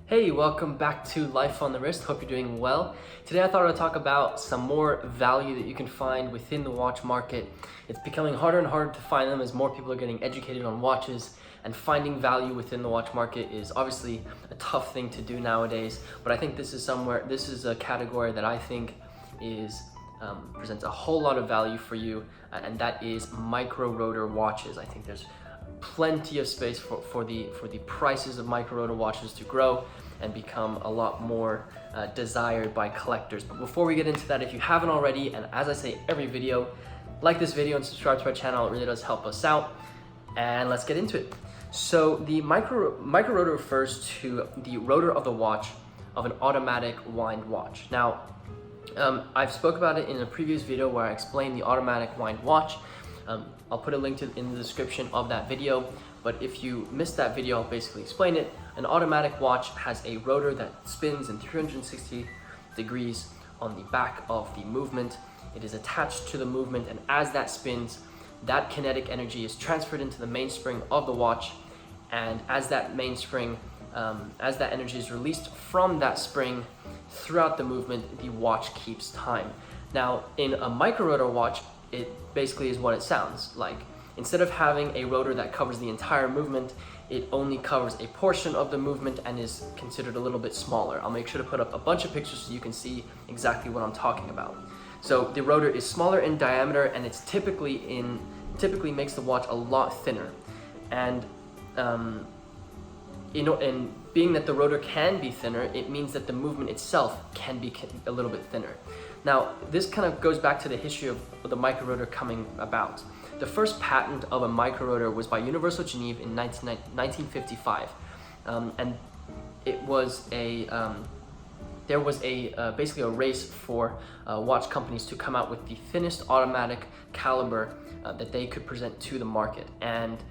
Hey, welcome back to Life on the Wrist. Hope you're doing well. Today I thought I'd talk about some more value that you can find within the watch market. It's becoming harder and harder to find them as more people are getting educated on watches, and finding value within the watch market is obviously a tough thing to do nowadays, but I think this is a category that I think presents a whole lot of value for you, and that is micro rotor watches. I think there's plenty of space for the prices of micro rotor watches to grow and become a lot more desired by collectors. But before we get into that, if you haven't already, and as I say every video, like this video and subscribe to our channel. It really does help us out. And let's get into it. So the micro rotor refers to the rotor of the watch of an automatic wind watch. Now, I've spoke about it in a previous video where I explained the automatic wind watch. I'll put a link in the description of that video, but if you missed that video, I'll basically explain it. An automatic watch has a rotor that spins in 360 degrees on the back of the movement. It is attached to the movement, and as that spins, that kinetic energy is transferred into the mainspring of the watch, and as that mainspring, as that energy is released from that spring throughout the movement, the watch keeps time. Now, in a micro rotor watch, it basically is what it sounds like. Instead of having a rotor that covers the entire movement, it only covers a portion of the movement and is considered a little bit smaller. I'll make sure to put up a bunch of pictures so you can see exactly what I'm talking about. So the rotor is smaller in diameter, and it's typically makes the watch a lot thinner. And being that the rotor can be thinner, it means that the movement itself can be a little bit thinner. Now, this kind of goes back to the history of the micro rotor coming about. The first patent of a micro rotor was by Universal Genève in 1955, and it was there was basically a race for watch companies to come out with the thinnest automatic caliber that they could present to the market, and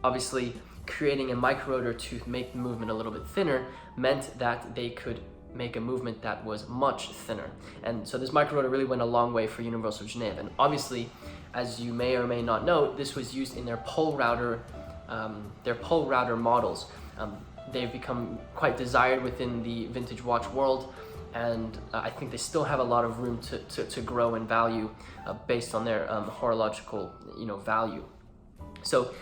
obviously creating a micro rotor to make the movement a little bit thinner meant that they could make a movement that was much thinner. And so this micro rotor really went a long way for Universal Genève. And obviously, as you may or may not know, this was used in their pole router models. They've become quite desired within the vintage watch world, and I think they still have a lot of room to grow in value based on their horological value. So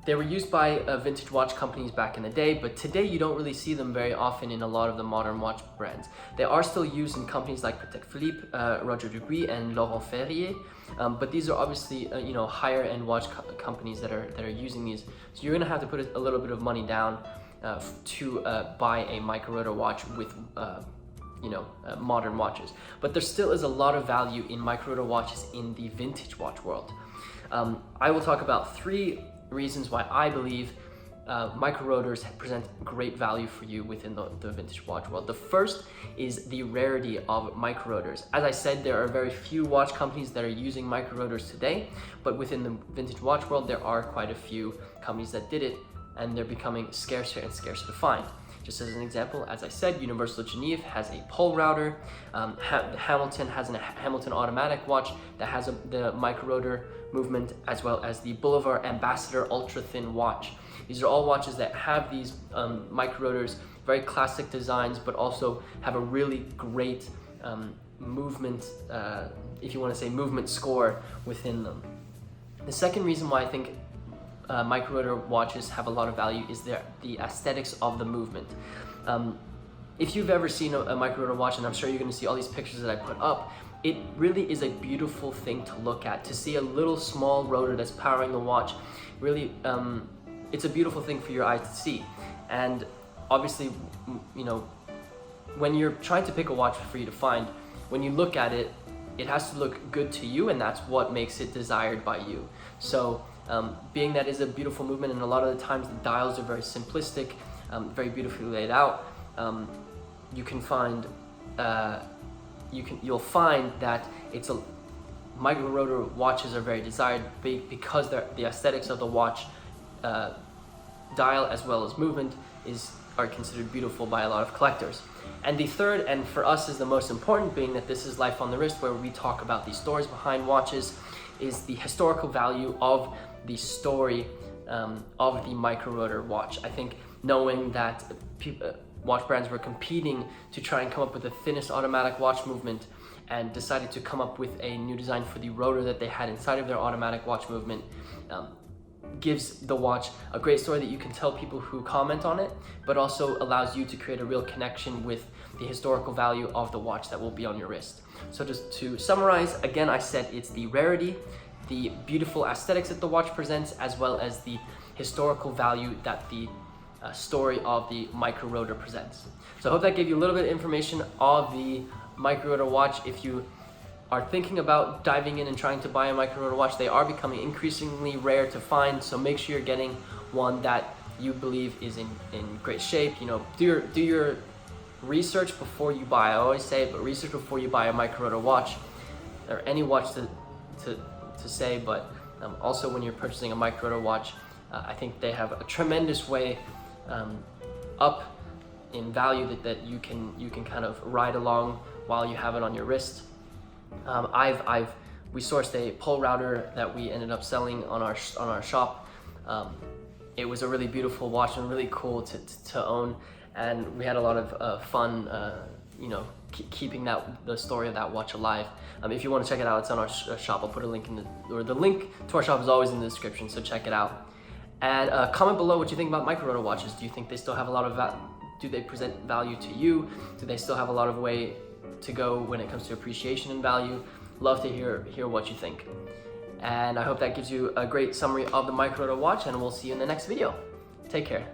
they were used by vintage watch companies back in the day, but today you don't really see them very often in a lot of the modern watch brands. They are still used in companies like Patek Philippe, Roger Dubuis, and Laurent Ferrier, but these are obviously higher end watch companies that are using these. So you're gonna have to put a little bit of money down to buy a micro rotor watch with modern watches. But there still is a lot of value in micro rotor watches in the vintage watch world. I will talk about 3 reasons why I believe micro rotors present great value for you within the vintage watch world. The first is the rarity of micro rotors. As I said, there are very few watch companies that are using micro rotors today, but within the vintage watch world, there are quite a few companies that did it, and they're becoming scarcer and scarcer to find. Just as an example, as I said, Universal Genève has a pole router. Hamilton has a Hamilton automatic watch that has the micro rotor movement, as well as the Boulevard Ambassador ultra thin watch. These are all watches that have these micro rotors, very classic designs, but also have a really great movement, if you want to say movement score within them. The second reason why I think micro rotor watches have a lot of value is the aesthetics of the movement. If you've ever seen a micro rotor watch, and I'm sure you're going to see all these pictures that I put up, it really is a beautiful thing to look at. To see a little small rotor that's powering the watch, really, it's a beautiful thing for your eyes to see. And obviously, when you're trying to pick a watch for you to find, when you look at it, it has to look good to you, and that's what makes it desired by you. So being that is a beautiful movement, and a lot of the times the dials are very simplistic, very beautifully laid out, you'll find that micro rotor watches are very desired because the aesthetics of the watch dial as well as movement are considered beautiful by a lot of collectors. And the third, and for us is the most important, being that this is Life on the Wrist, where we talk about the stories behind watches, is the historical value of the story of the micro rotor watch. I think knowing that watch brands were competing to try and come up with the thinnest automatic watch movement, and decided to come up with a new design for the rotor that they had inside of their automatic watch movement, gives the watch a great story that you can tell people who comment on it, but also allows you to create a real connection with the historical value of the watch that will be on your wrist. So just to summarize, again, I said it's the rarity, the beautiful aesthetics that the watch presents, as well as the historical value that the story of the micro rotor presents. So I hope that gave you a little bit of information of the micro rotor watch. If you are thinking about diving in and trying to buy a micro rotor watch, they are becoming increasingly rare to find, so make sure you're getting one that you believe is in great shape. You know, do your research before you buy. I always say it, but research before you buy a micro rotor watch, or any watch to say, but also when you're purchasing a micro rotor watch, I think they have a tremendous way up in value that you can kind of ride along while you have it on your wrist. We sourced a pole router that we ended up selling on our shop. It was a really beautiful watch and really cool to own, and we had a lot of fun, you know, keeping the story of that watch alive. If you want to check it out, it's on our shop. I'll put a link the link to our shop is always in the description, so check it out. And comment below what you think about micro rotor watches. Do you think they still have a lot of do they present value to you? Do they still have a lot of way to go when it comes to appreciation and value? Love to hear what you think. And I hope that gives you a great summary of the micro rotor watch, and we'll see you in the next video. Take care.